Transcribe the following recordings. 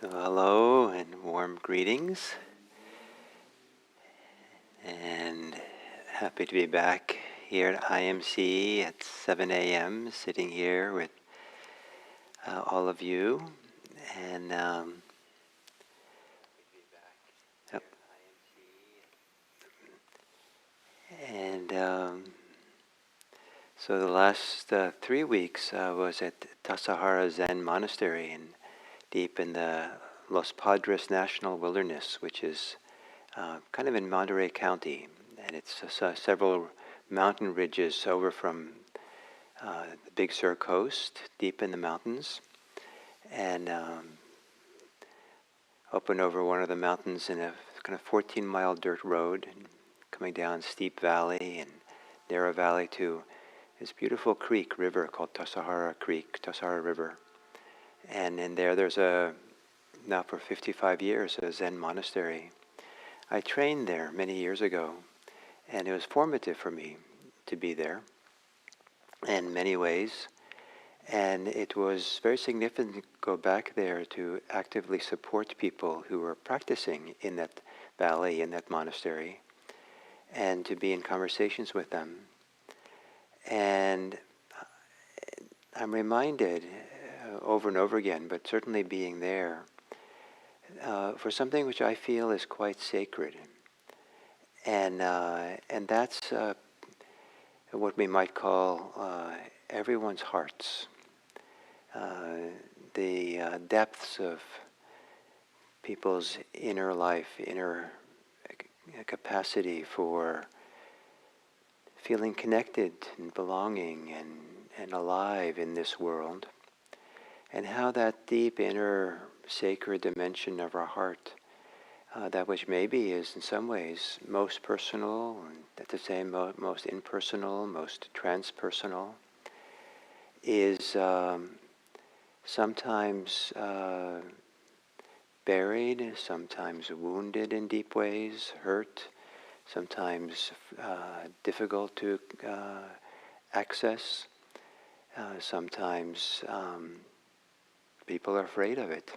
So hello and warm greetings, and happy to be back here at IMC at 7 a.m. sitting here with all of you. And yep. and so the last 3 weeks was at Tassajara Zen Monastery deep in the Los Padres National Wilderness, which is kind of in Monterey County, and it's several mountain ridges over from the Big Sur coast, deep in the mountains, and up and over one of the mountains in a kind of 14-mile dirt road, and coming down steep valley and narrow valley to this beautiful river called Tassajara River. And in there's now for 55 years, a Zen monastery. I trained there many years ago, and it was formative for me to be there in many ways. And it was very significant to go back there to actively support people who were practicing in that valley, in that monastery, and to be in conversations with them. And I'm reminded over and over again, but certainly being there, for something which I feel is quite sacred. And that's what we might call everyone's hearts. The depths of people's inner life, inner capacity for feeling connected and belonging and alive in this world, and how that deep inner sacred dimension of our heart, that which maybe is in some ways most personal, and at the same most impersonal, most transpersonal, is sometimes buried, sometimes wounded in deep ways, hurt, sometimes difficult to access, sometimes people are afraid of it.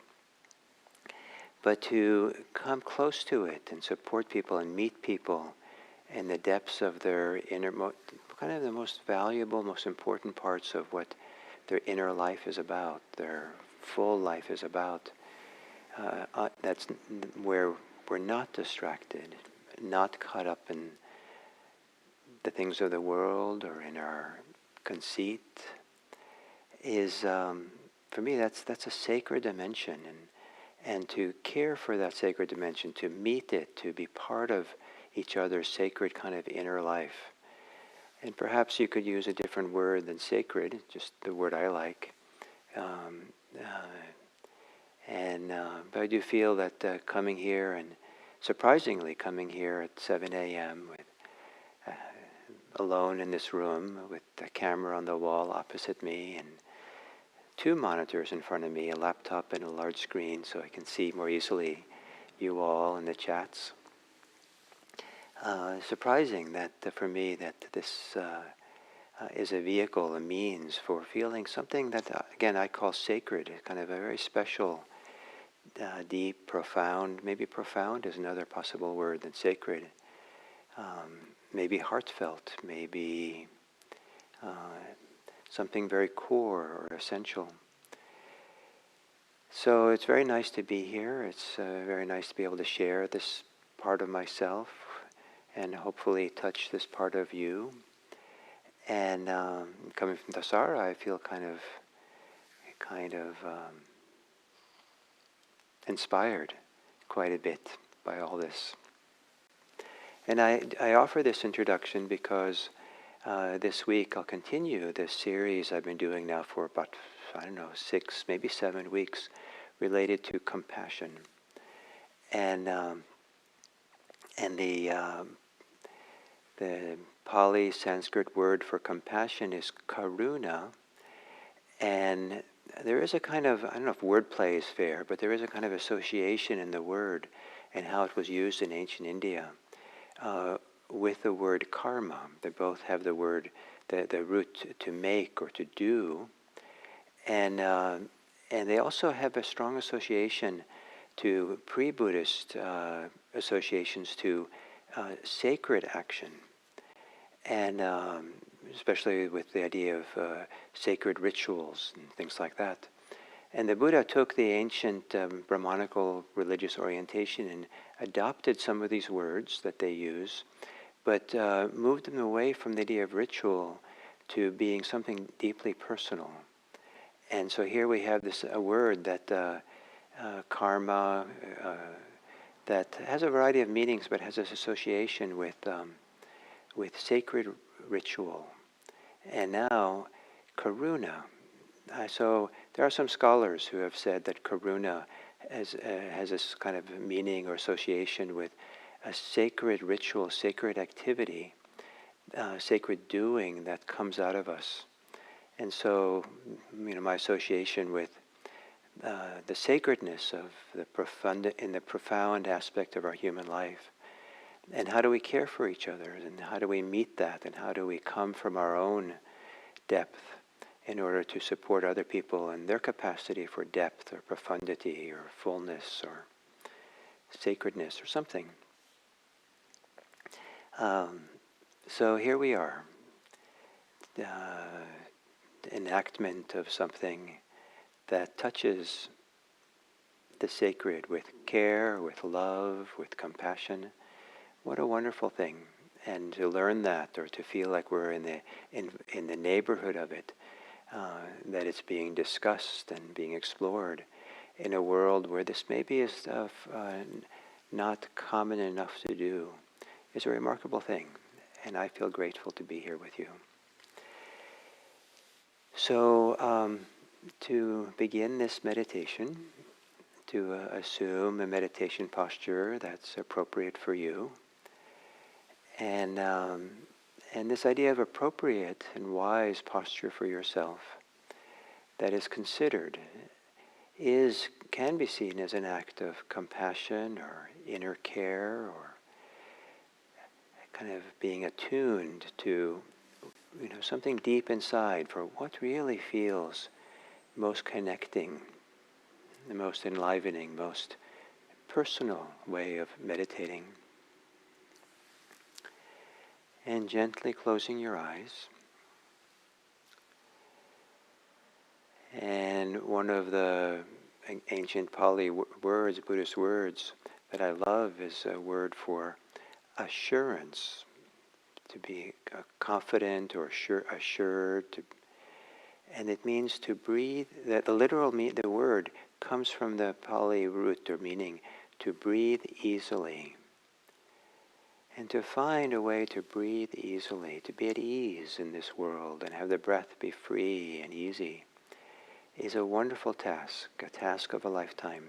But to come close to it and support people and meet people in the depths of their inner, kind of the most valuable, most important parts of what their inner life is about, their full life is about. That's where we're not distracted, not caught up in the things of the world or in our conceit, is, for me, that's a sacred dimension. And to care for that sacred dimension, to meet it, to be part of each other's sacred kind of inner life. And perhaps you could use a different word than sacred, just the word I like. But I do feel that coming here, and surprisingly coming here at 7 a.m. with alone in this room with the camera on the wall opposite me and 2 monitors in front of me, a laptop and a large screen, so I can see more easily you all in the chats. Surprising that for me that this is a vehicle, a means for feeling something that, again, I call sacred, kind of a very special, deep, profound, maybe profound is another possible word than sacred, maybe heartfelt, maybe something very core or essential. So it's very nice to be here. It's very nice to be able to share this part of myself and hopefully touch this part of you. And coming from Tassajara, I feel kind of inspired quite a bit by all this. And I offer this introduction because this week I'll continue this series I've been doing now for about, 6, maybe 7 weeks, related to compassion. And the Pali Sanskrit word for compassion is karuna, and there is a kind of, I don't know if wordplay is fair, but there is a kind of association in the word and how it was used in ancient India with the word karma. They both have the word, the root to make or to do, and And they also have a strong association to pre-Buddhist associations to sacred action, and especially with the idea of sacred rituals and things like that. And the Buddha took the ancient Brahmanical religious orientation and adopted some of these words that they use, but moved them away from the idea of ritual to being something deeply personal. And so here we have this a word that karma, that has a variety of meanings, but has this association with sacred ritual. And now, karuna. So there are some scholars who have said that karuna has this kind of meaning or association with a sacred ritual, sacred activity, sacred doing that comes out of us. And so, my association with the sacredness of the profound aspect of our human life, and how do we care for each other, and how do we meet that, and how do we come from our own depth in order to support other people and their capacity for depth or profundity or fullness or sacredness or something. So here we are, the enactment of something that touches the sacred with care, with love, with compassion. What a wonderful thing. And to learn that, or to feel like we're in the neighborhood of it, that it's being discussed and being explored in a world where this maybe is not common enough to do, is a remarkable thing. And I feel grateful to be here with you. So, to begin this meditation, to assume a meditation posture that's appropriate for you. And this idea of appropriate and wise posture for yourself that is considered can be seen as an act of compassion or inner care, or kind of being attuned to something deep inside for what really feels most connecting, the most enlivening, most personal way of meditating. And gently closing your eyes. And one of the ancient Pali words, Buddhist words, that I love is a word for assurance, to be confident or assured. And it means to breathe. The literal the word comes from the Pali root or meaning to breathe easily. And to find a way to breathe easily, to be at ease in this world and have the breath be free and easy, is a wonderful task, a task of a lifetime.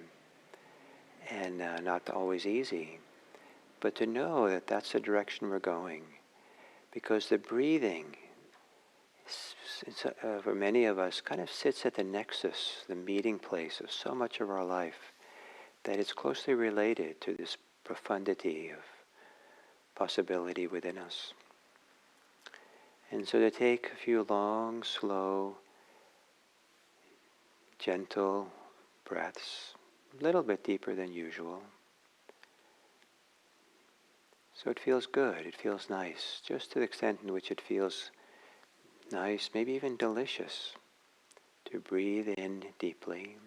And not always easy, but to know that that's the direction we're going. Because the breathing, for many of us, kind of sits at the nexus, the meeting place of so much of our life, that it's closely related to this profundity of possibility within us. And so to take a few long, slow, gentle breaths, a little bit deeper than usual. So it feels good, it feels nice, just to the extent in which it feels nice, maybe even delicious, to breathe in deeply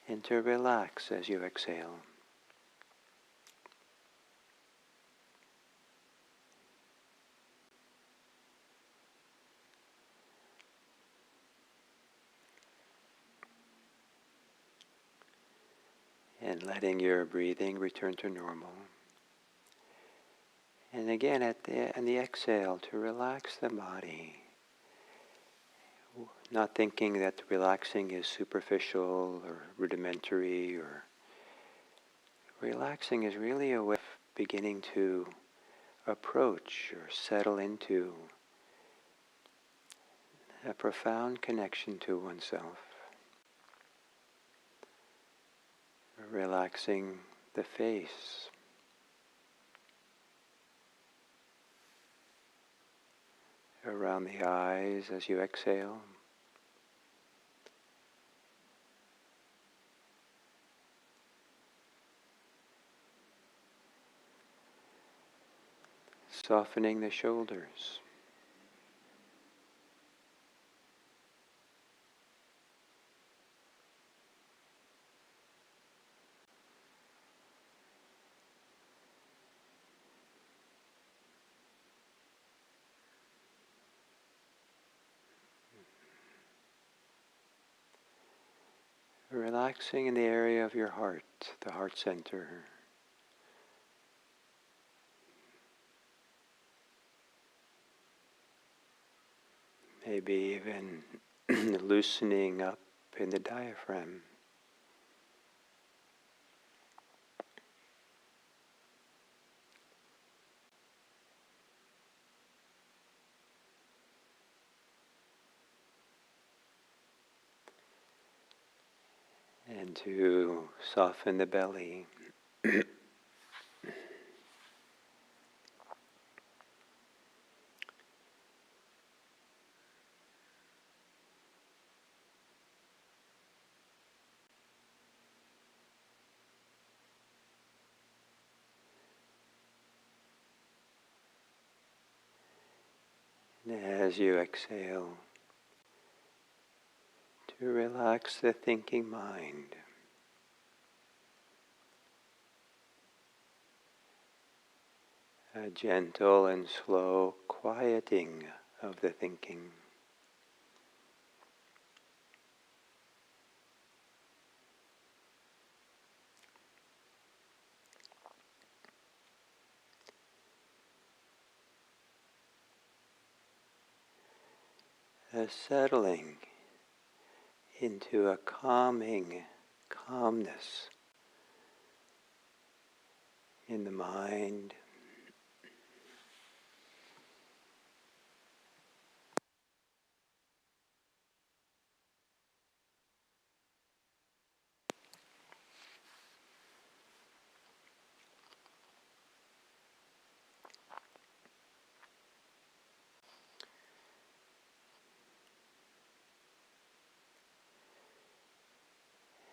and to relax as you exhale. And letting your breathing return to normal. And again, on the exhale, to relax the body. Not thinking that relaxing is superficial or rudimentary, or relaxing is really a way of beginning to approach or settle into a profound connection to oneself. Relaxing the face, around the eyes as you exhale, Softening the shoulders. Relaxing in the area of your heart, the heart center. Maybe even loosening up in the diaphragm. And to soften the belly. And as you exhale, to relax the thinking mind. A gentle and slow quieting of the thinking. A settling into a calming calmness in the mind.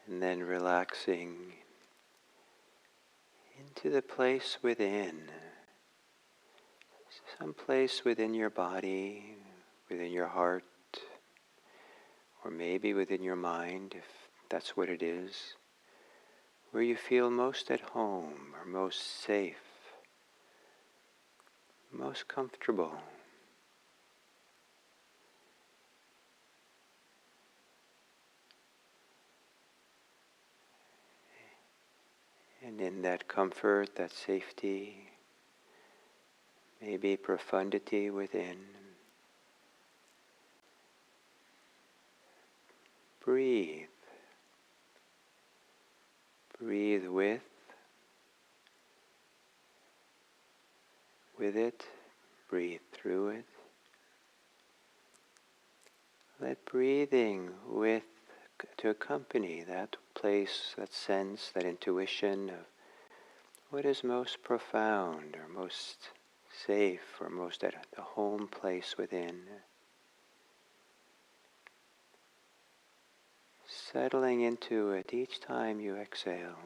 And then relaxing into the place within, some place within your body, within your heart, or maybe within your mind, if that's what it is, where you feel most at home or most safe, most comfortable. And in that comfort, that safety, maybe profundity within, breathe. Breathe with it, breathe through it. Let breathing to accompany that place, that sense, that intuition of what is most profound or most safe or most at a home place within. Settling into it each time you exhale.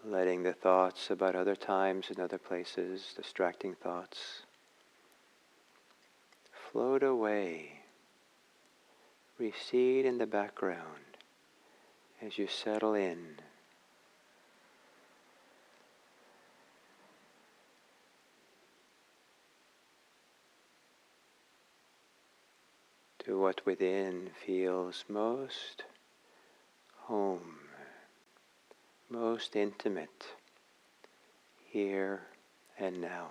Letting the thoughts about other times and other places, distracting thoughts, float away, recede in the background as you settle in. To what within feels most home, most intimate, here and now.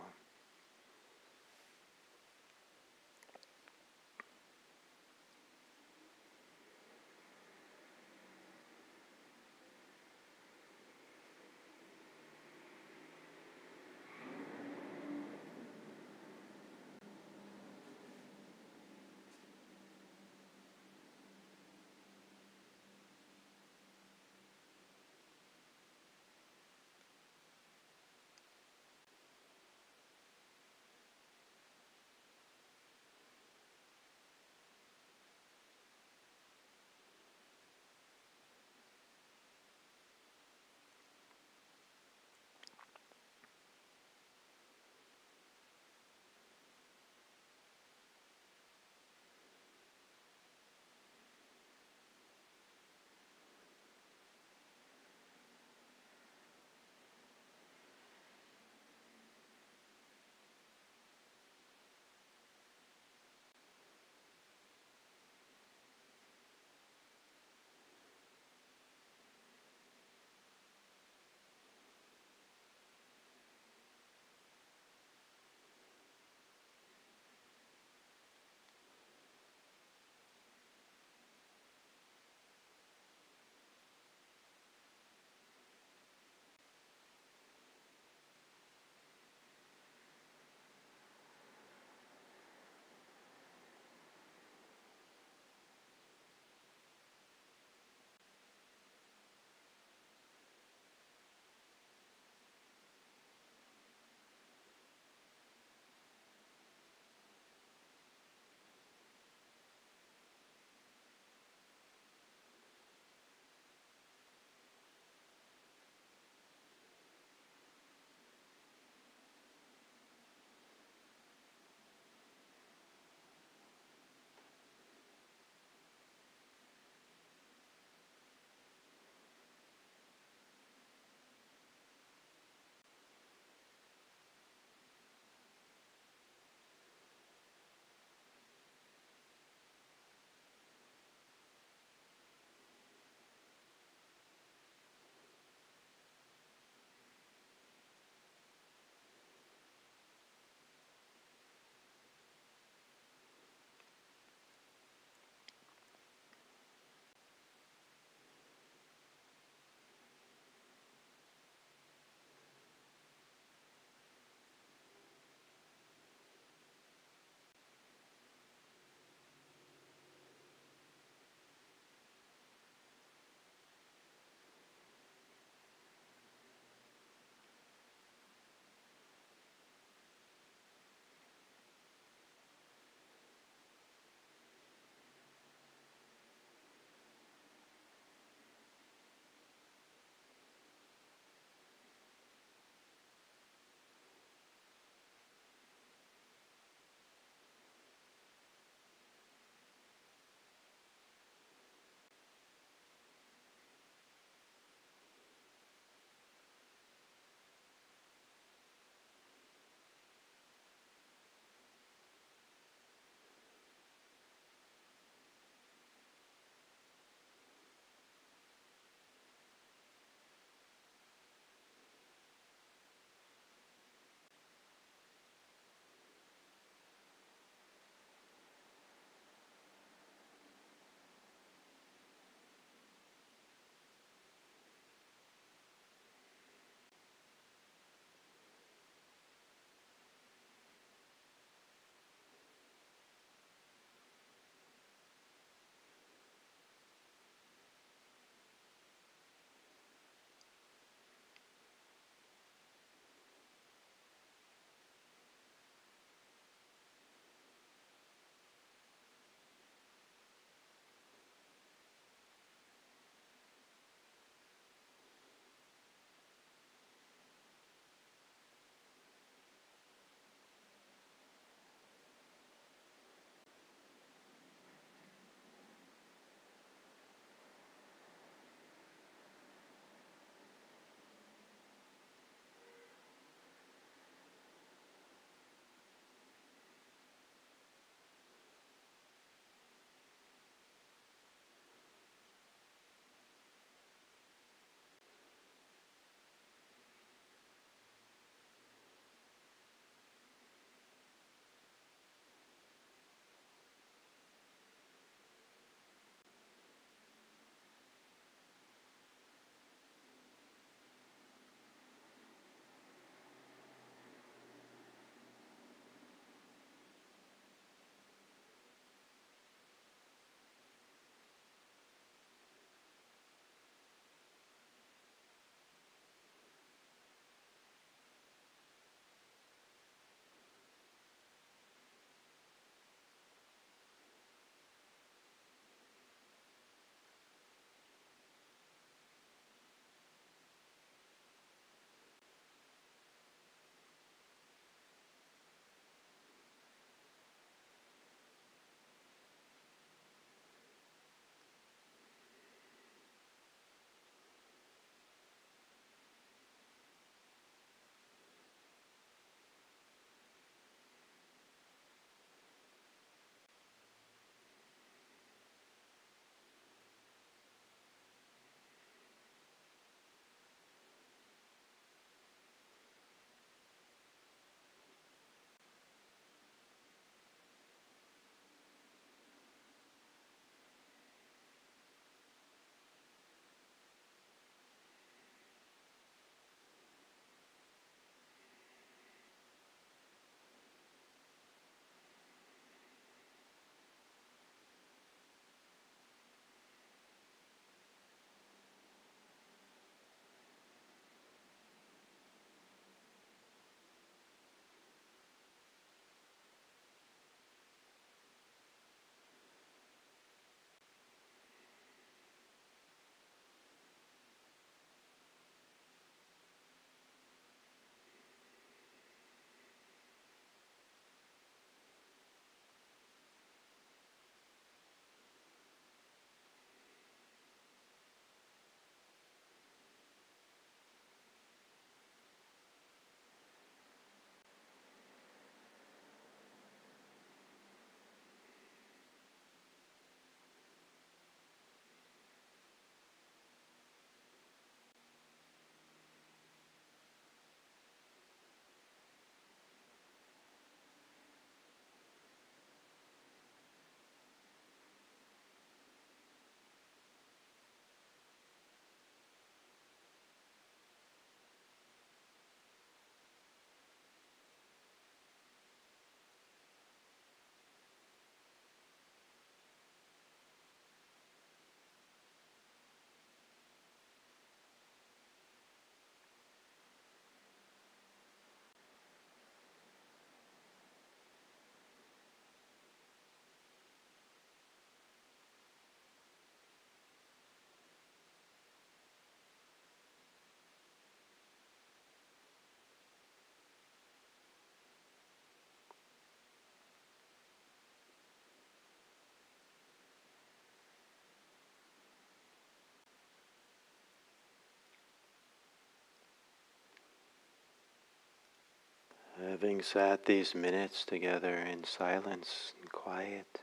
Having sat these minutes together in silence and quiet,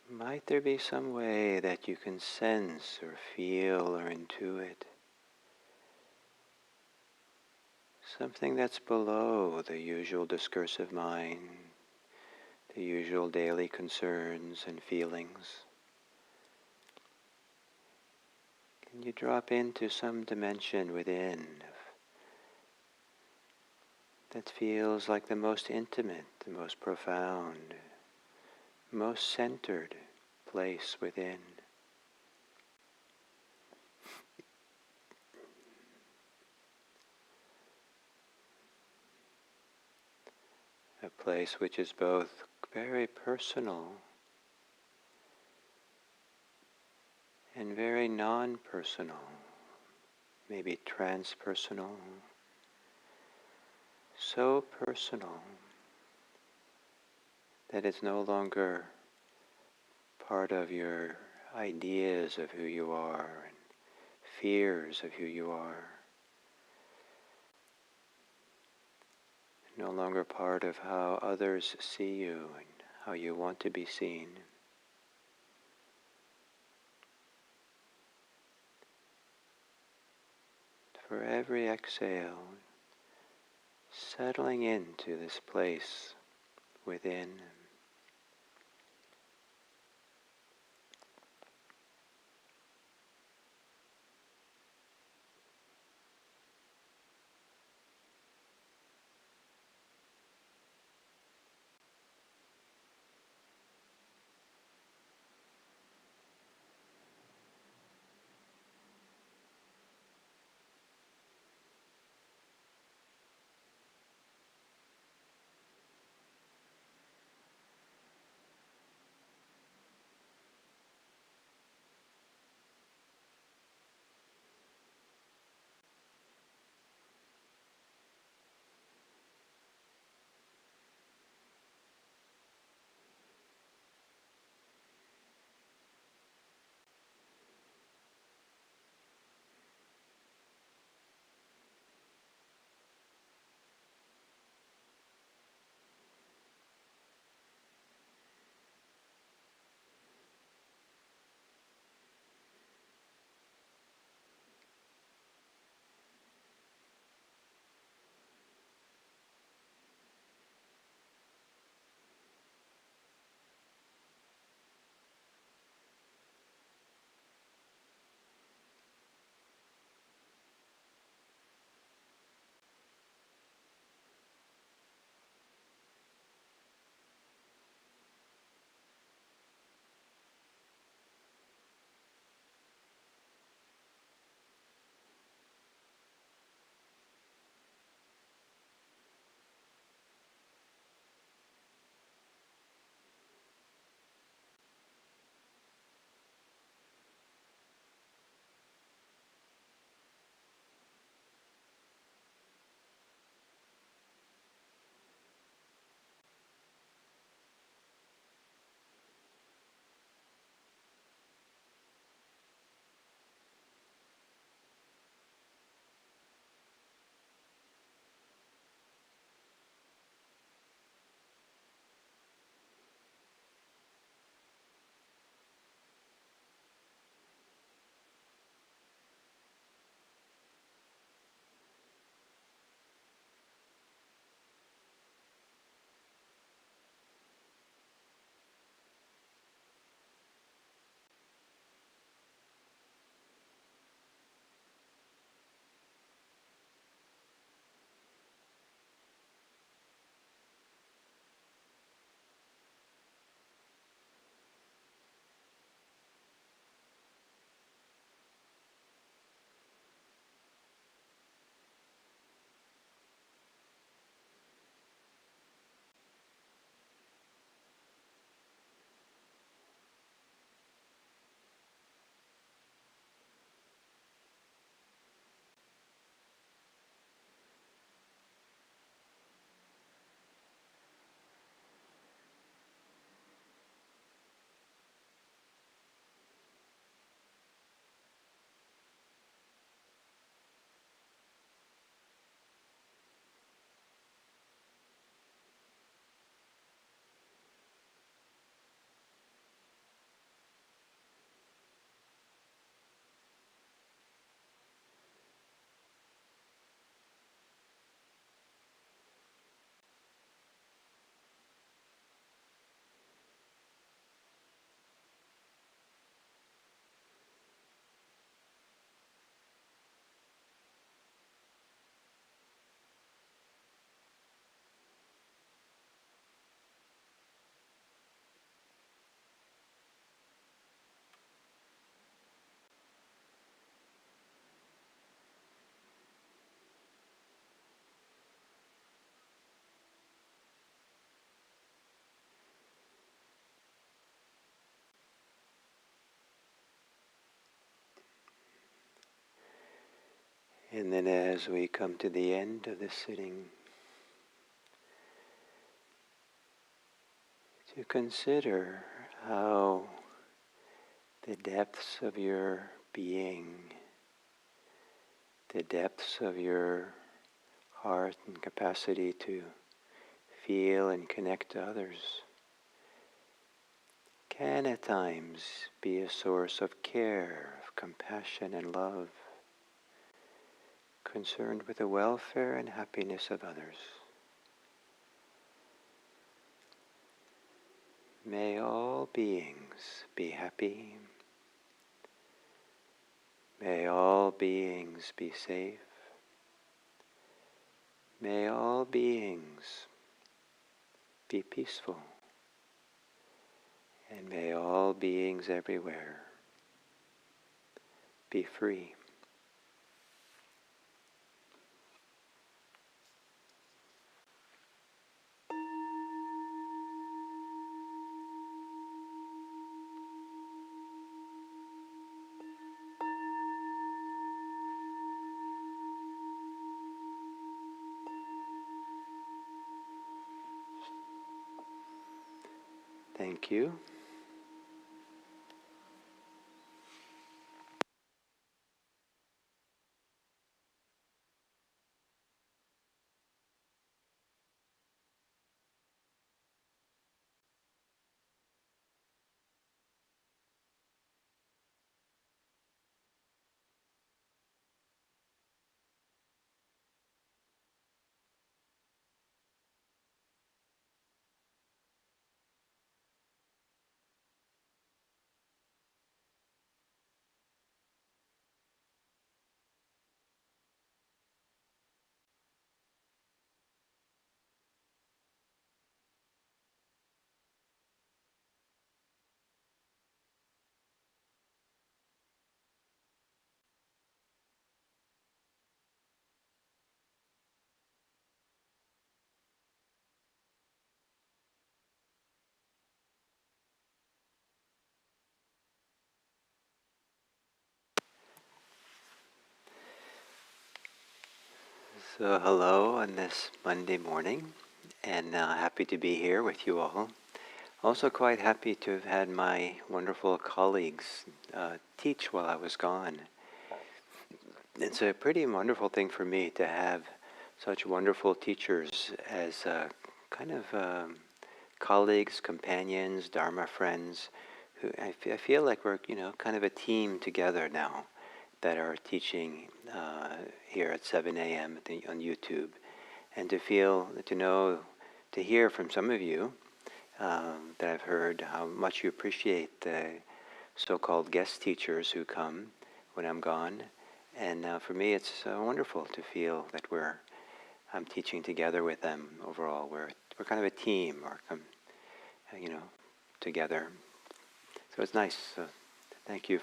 might there be some way that you can sense or feel or intuit something that's below the usual discursive mind, the usual daily concerns and feelings? Can you drop into some dimension within that feels like the most intimate, the most profound, most centered place within? A place which is both very personal and very non-personal, maybe transpersonal, so personal that it's no longer part of your ideas of who you are and fears of who you are, no longer part of how others see you and how you want to be seen. For every exhale, settling into this place within. And then as we come to the end of this sitting, to consider how the depths of your being, the depths of your heart and capacity to feel and connect to others can at times be a source of care, of compassion and love, concerned with the welfare and happiness of others. May all beings be happy. May all beings be safe. May all beings be peaceful. And may all beings everywhere be free. Thank you. So hello on this Monday morning, and happy to be here with you all. Also quite happy to have had my wonderful colleagues teach while I was gone. It's a pretty wonderful thing for me to have such wonderful teachers as kind of colleagues, companions, Dharma friends, who I feel like we're kind of a team together now that are teaching here at 7 a.m. On YouTube, and to hear from some of you that I've heard how much you appreciate the so-called guest teachers who come when I'm gone. And for me, it's wonderful to feel that I'm teaching together with them. Overall, we're kind of a team, or together. So it's nice. So thank you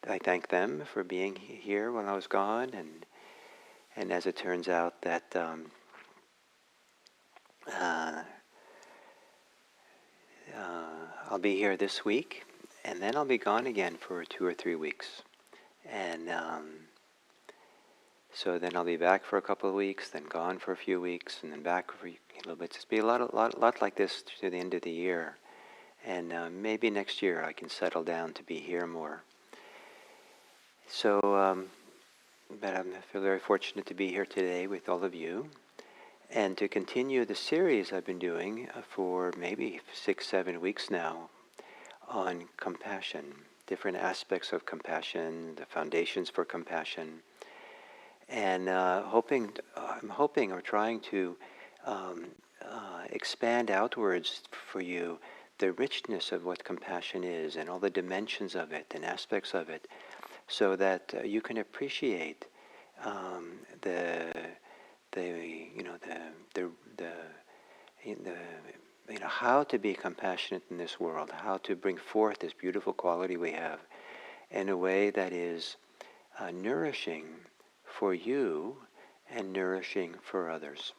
I thank them for being here when I was gone, and as it turns out that I'll be here this week, and then I'll be gone again for 2 or 3 weeks, and so then I'll be back for a couple of weeks, then gone for a few weeks, and then back for a little bit. Just be a lot like this to the end of the year, and maybe next year I can settle down to be here more. So, but I feel very fortunate to be here today with all of you, and to continue the series I've been doing for maybe 6-7 weeks now on compassion, different aspects of compassion, the foundations for compassion, and I'm hoping or trying to expand outwards for you the richness of what compassion is and all the dimensions of it and aspects of it, so that you can appreciate how to be compassionate in this world, how to bring forth this beautiful quality we have in a way that is nourishing for you and nourishing for others.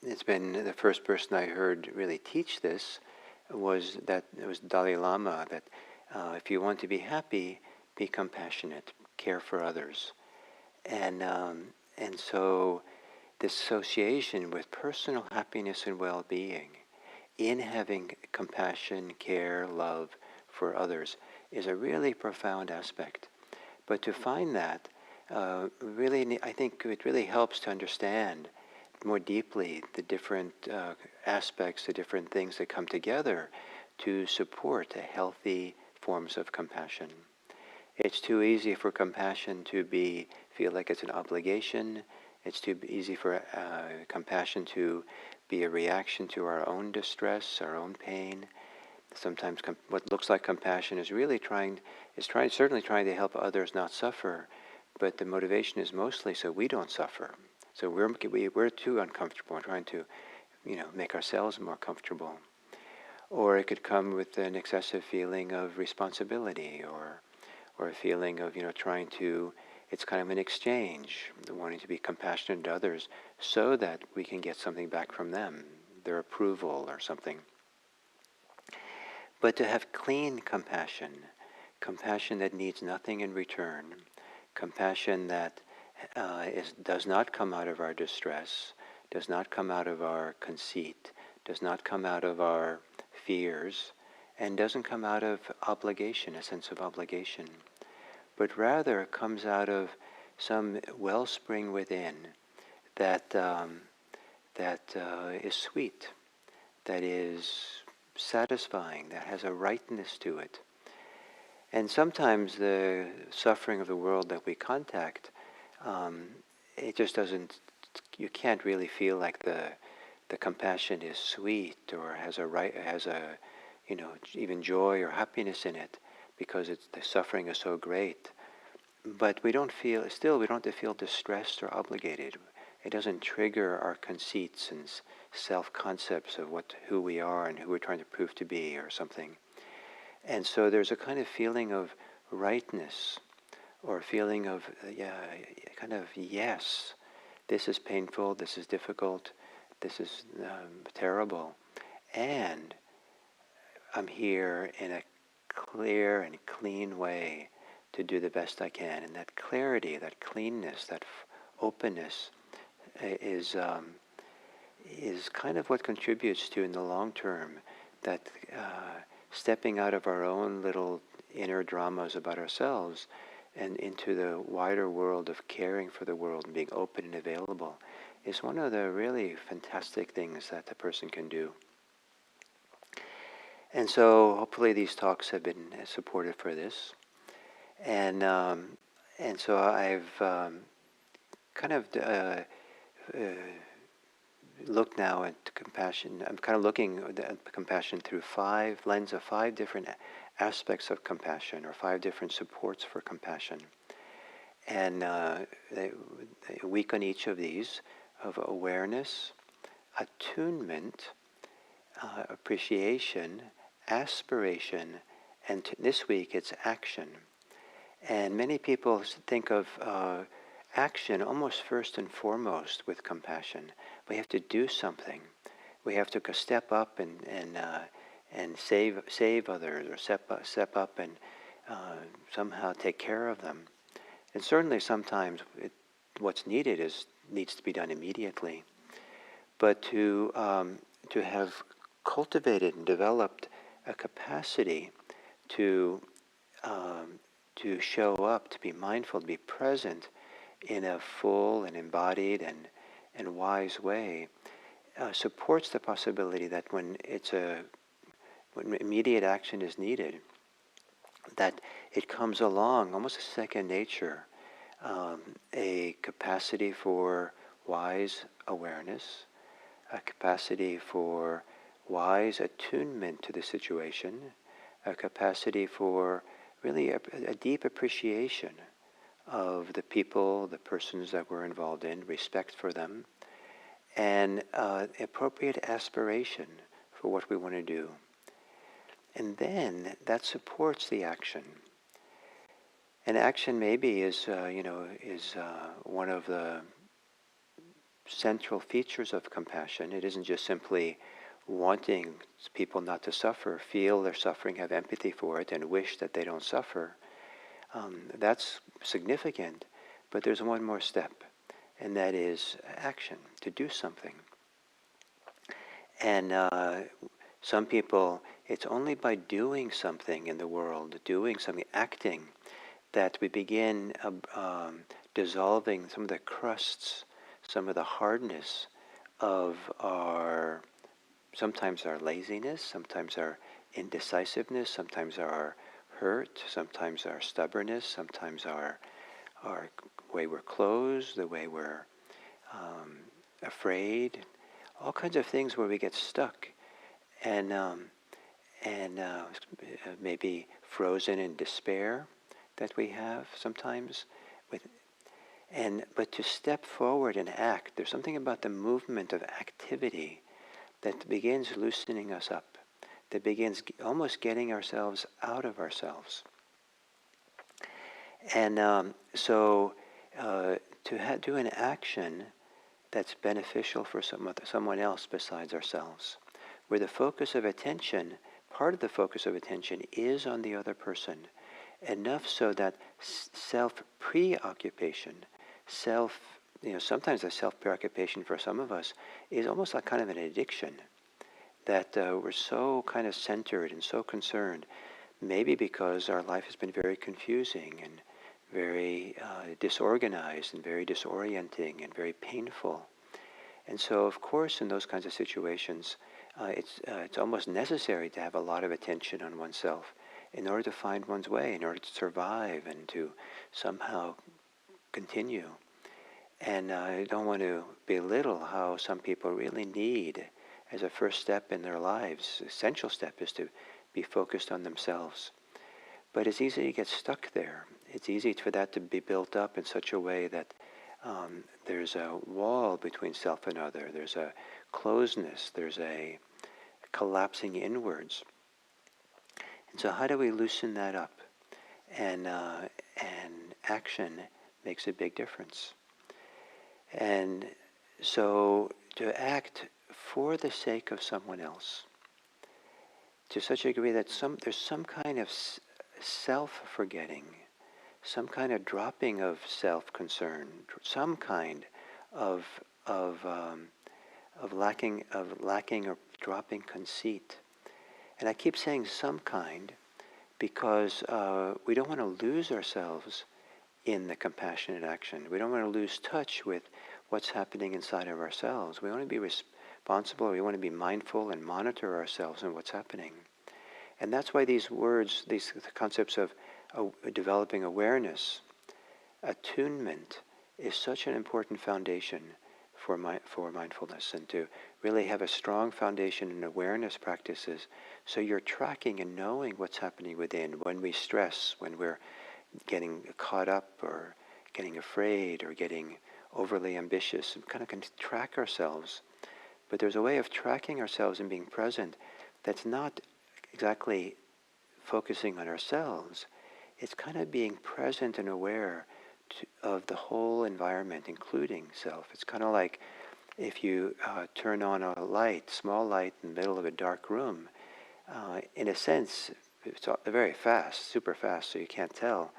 It's been the first person I heard really teach this was Dalai Lama, that if you want to be happy, be compassionate. care for others. And so this association with personal happiness and well-being in having compassion, care, love for others is a really profound aspect. But to find that, really, I think it really helps to understand more deeply the different aspects, the different things that come together to support a healthy forms of compassion. It's too easy for compassion to feel like it's an obligation. It's too easy for compassion to be a reaction to our own distress, our own pain. Sometimes what looks like compassion is really certainly trying to help others not suffer, but the motivation is mostly so we don't suffer. So we're too uncomfortable and trying to, make ourselves more comfortable. Or it could come with an excessive feeling of responsibility, or a feeling of, trying to, it's kind of an exchange, wanting to be compassionate to others so that we can get something back from them, their approval or something. But to have clean compassion, compassion that needs nothing in return, compassion that does not come out of our distress, does not come out of our conceit, does not come out of our fears, and doesn't come out of obligation, a sense of obligation, but rather comes out of some wellspring within that is sweet, that is satisfying, that has a rightness to it. And sometimes the suffering of the world that we contact, it just doesn't, you can't really feel like the compassion is sweet or has even joy or happiness in it, because the suffering is so great. But we don't have to feel distressed or obligated. It doesn't trigger our conceits and self-concepts of who we are and who we're trying to prove to be or something. And so there's a kind of feeling of rightness, or a feeling of, yes, this is painful, this is difficult, this is terrible, and I'm here in a clear and clean way to do the best I can. And that clarity, that cleanness, that openness is kind of what contributes to, in the long term, that stepping out of our own little inner dramas about ourselves and into the wider world of caring for the world and being open and available is one of the really fantastic things that a person can do. And so hopefully these talks have been supportive for this. And so I've kind of look now at compassion. I'm kind of looking at compassion through lens of five different aspects of compassion, or five different supports for compassion. And a week on each of these, of awareness, attunement, appreciation, aspiration, and this week it's action. And many people think of action almost first and foremost with compassion. We have to do something. We have to step up and save others, or step up and somehow take care of them. And certainly sometimes what's needed needs to be done immediately. But to have cultivated and developed a capacity to show up, to be mindful, to be present in a full and embodied and wise way, supports the possibility that when immediate action is needed, that it comes along almost a second nature, a capacity for wise awareness, a capacity for wise attunement to the situation, a capacity for really a deep appreciation of the people, the persons that we're involved in, respect for them, and appropriate aspiration for what we want to do. And then that supports the action. And action maybe is one of the central features of compassion. It isn't just simply wanting people not to suffer, feel their suffering, have empathy for it, and wish that they don't suffer. That's significant, but there's one more step, and that is action, to do something. And some people, it's only by doing something in the world, doing something, acting, that we begin dissolving some of the crusts, some of the hardness of sometimes our laziness, sometimes our indecisiveness, sometimes our hurt, sometimes our stubbornness, sometimes our way we're closed, the way we're afraid, all kinds of things where we get stuck and maybe frozen in despair that we have sometimes but to step forward and act, there's something about the movement of activity that begins loosening us up, that begins almost getting ourselves out of ourselves. And so to do an action that's beneficial for someone else besides ourselves, where the focus of attention, part of the focus of attention is on the other person, enough so that self-preoccupation, sometimes the self-preoccupation for some of us is almost like kind of an addiction, that we're so kind of centered and so concerned, maybe because our life has been very confusing and very disorganized and very disorienting and very painful. And so, of course, in those kinds of situations, it's almost necessary to have a lot of attention on oneself in order to find one's way, in order to survive and to somehow continue. And I don't want to belittle how some people really need, as a first step in their lives, essential step is to be focused on themselves. But it's easy to get stuck there. It's easy for that to be built up in such a way that there's a wall between self and other. There's a closeness. There's a collapsing inwards. And so how do we loosen that up? And action makes a big difference. And so to act for the sake of someone else, to such a degree that there's some kind of self-forgetting, some kind of dropping of self-concern, some kind of lacking or dropping conceit. And I keep saying some kind because we don't want to lose ourselves in the compassionate action. We don't want to lose touch with what's happening inside of ourselves. We want to be responsible. We want to be mindful and monitor ourselves and what's happening. And that's why these words, these concepts of developing awareness, attunement, is such an important foundation for mindfulness, and to really have a strong foundation in awareness practices, so you're tracking and knowing what's happening within. When we stress, when we're getting caught up or getting afraid or getting overly ambitious, and kind of can track ourselves. But there's a way of tracking ourselves and being present that's not exactly focusing on ourselves. It's kind of being present and aware of the whole environment, including self. It's kind of like if you turn on a light, small light in the middle of a dark room. In a sense, it's very fast, super fast, so you can't tell.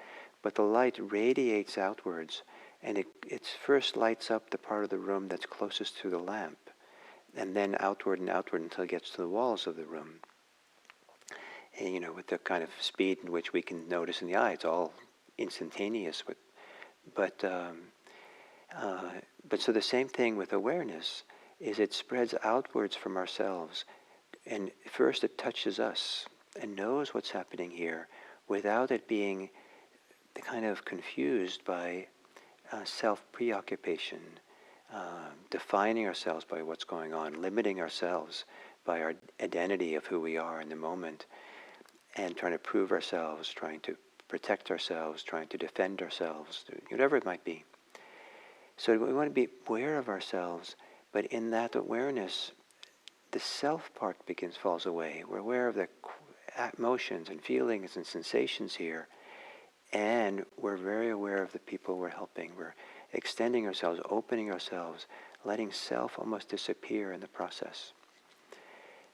But the light radiates outwards, and it first lights up the part of the room that's closest to the lamp, and then outward and outward until it gets to the walls of the room. And with the kind of speed in which we can notice in the eye, it's all instantaneous. But so the same thing with awareness is it spreads outwards from ourselves, and first it touches us and knows what's happening here without it being kind of confused by self-preoccupation, defining ourselves by what's going on, limiting ourselves by our identity of who we are in the moment, and trying to prove ourselves, trying to protect ourselves, trying to defend ourselves, whatever it might be. So we want to be aware of ourselves, but in that awareness, the self part falls away. We're aware of the emotions and feelings and sensations here, and we're very aware of the people we're helping. We're extending ourselves, opening ourselves, letting self almost disappear in the process.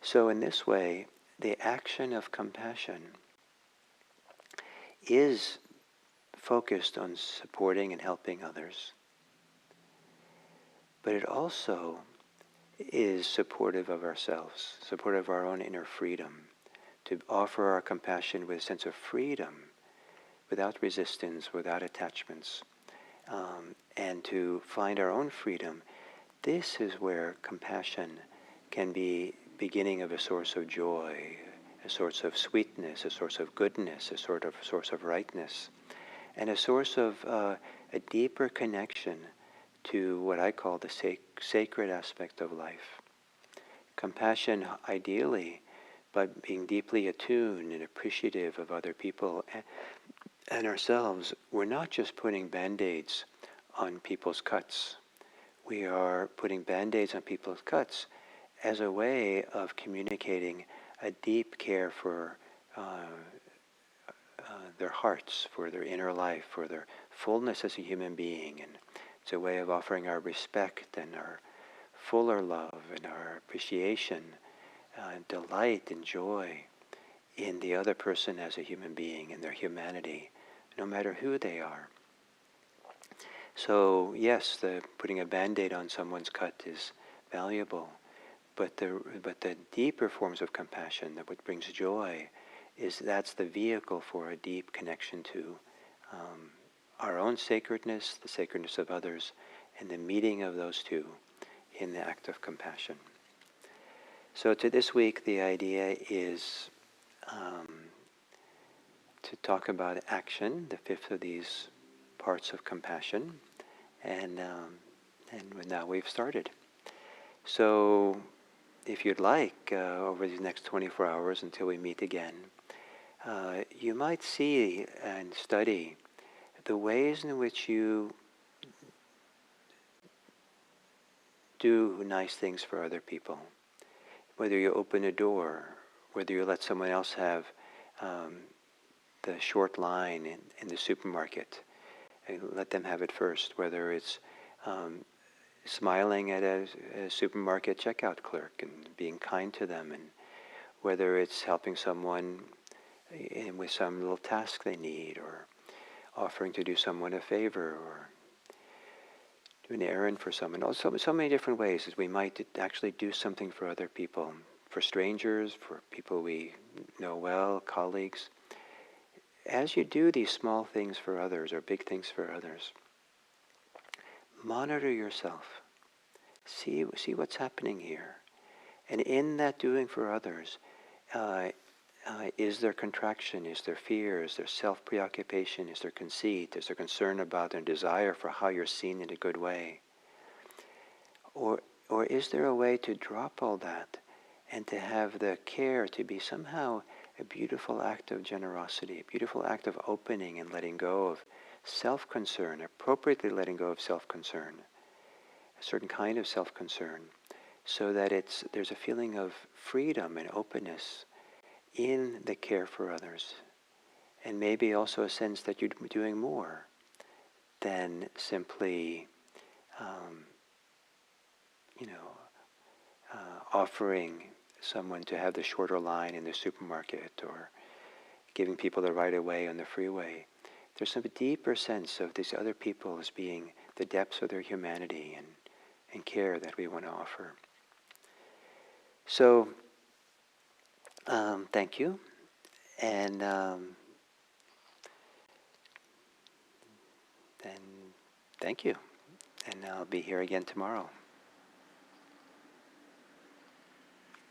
So in this way, the action of compassion is focused on supporting and helping others. But it also is supportive of ourselves, supportive of our own inner freedom, to offer our compassion with a sense of freedom, without resistance, without attachments, and to find our own freedom. This is where compassion can be beginning of a source of joy, a source of sweetness, a source of goodness, a source of rightness, and a source of a deeper connection to what I call the sacred aspect of life. Compassion, ideally, by being deeply attuned and appreciative of other people and ourselves, we're not just putting Band-Aids on people's cuts. We are putting Band-Aids on people's cuts as a way of communicating a deep care for their hearts, for their inner life, for their fullness as a human being. And it's a way of offering our respect and our fuller love and our appreciation, delight and joy in the other person as a human being, in their humanity, no matter who they are. So yes, putting a Band-Aid on someone's cut is valuable, but the deeper forms of compassion, that what brings joy, that's the vehicle for a deep connection to our own sacredness, the sacredness of others, and the meeting of those two in the act of compassion. So to this week, the idea is to talk about action, the fifth of these parts of compassion, and now we've started. So if you'd like, over these next 24 hours until we meet again, you might see and study the ways in which you do nice things for other people. Whether you open a door, whether you let someone else have the short line in the supermarket, and let them have it first, whether it's smiling at a supermarket checkout clerk and being kind to them, and whether it's helping someone with some little task they need, or offering to do someone a favor, or do an errand for someone. Also, so many different ways as we might actually do something for other people, for strangers, for people we know well, colleagues. As you do these small things for others, or big things for others, monitor yourself. See what's happening here. And in that doing for others, is there contraction? Is there fear? Is there self-preoccupation? Is there conceit? Is there concern about and desire for how you're seen in a good way? Or is there a way to drop all that and to have the care to be somehow a beautiful act of generosity, a beautiful act of opening and letting go of self-concern, appropriately letting go of self-concern, a certain kind of self-concern, so that there's a feeling of freedom and openness in the care for others, and maybe also a sense that you're doing more than simply, offering someone to have the shorter line in the supermarket, or giving people the right of way on the freeway. There's some deeper sense of these other people as being the depths of their humanity and care that we want to offer. So, thank you, and thank you, and I'll be here again tomorrow.